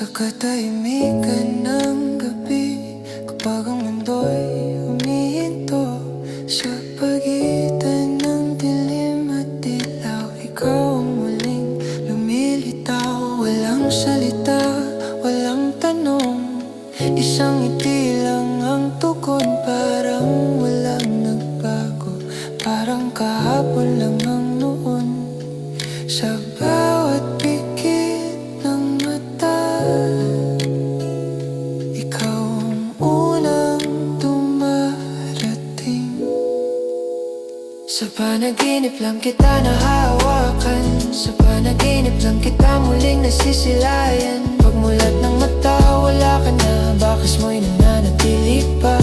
Sa katahimikan ng gabi, kapag ang mundo'y humihinto sa pagitan ng dilim at dilaw, ikaw ang muling lumilitaw. Walang salita, walang tanong, isang ngiti lang ang tugon. Parang walang nagbago, parang kahapon lang ang noon. Sa bawat pikit ng mata, ikaw ang unang dumarating. Sa panaginip lang kita nahahawakan, sa panaginip lang kita muling nasisilayan. Pagmulat ng mata, wala ka na, bakas mo'y nananatili pa.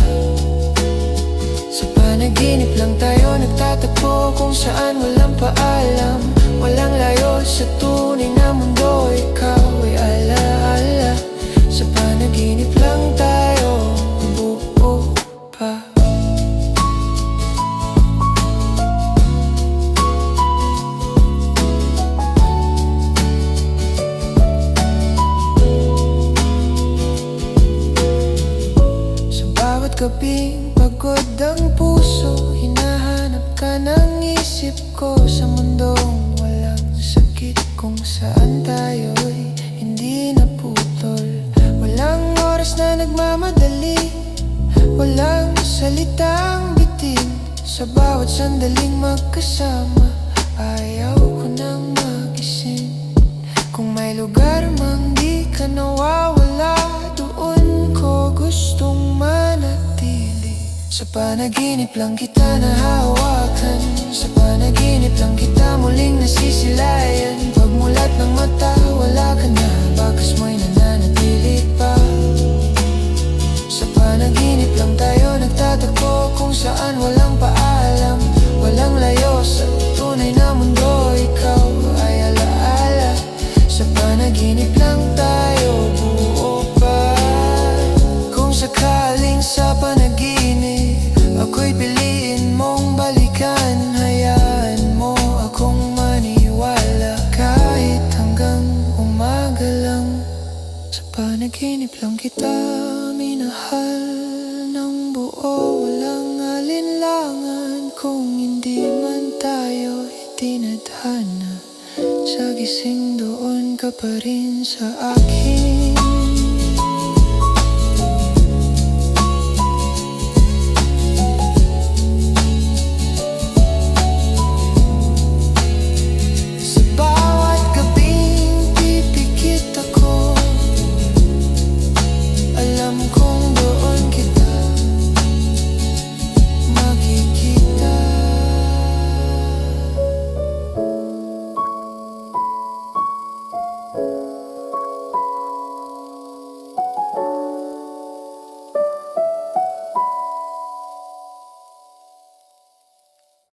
Sa panaginip lang tayo nagtatagpo, kung saan walang paalam, walang layo sa tunay na mundo. Ikaw ay alaala. Sa panaginip lang tayo buo pa. Sa bawat gabing pagod ang puso, hinahanap ka ng isip ko. Sa mundong walang sakit, kung saan tayo'y hindi naputol. Walang oras na nagmamadali, walang salitang bitin. Sa bawat sandaling magkasama, ayaw ko nang magising. Kung may lugar mang di ka nawawala, doon ko gustong manatili. Sa panaginip lang kita nahahawakan, sa panaginip lang kita muling nasisilayan. Pagmulat ng mata, wala ka na, bakas mo'y nananatili pa. Sa panaginip lang tayo nagtatagpo, kung saan walang paalam, walang layo sa tunay na mundo. Ikaw ay alaala. Sa panaginip lang tayo buo pa. Kung sakaling sa panaginip ako'y piliin mong balikan, hayaan mo akong maniwala kahit hanggang umaga lang. Sa panaginip lang kita minahal ng buo, walang alinlangan. Kung hindi man tayo itinadhana, sa gising doon ka pa rin sa akin.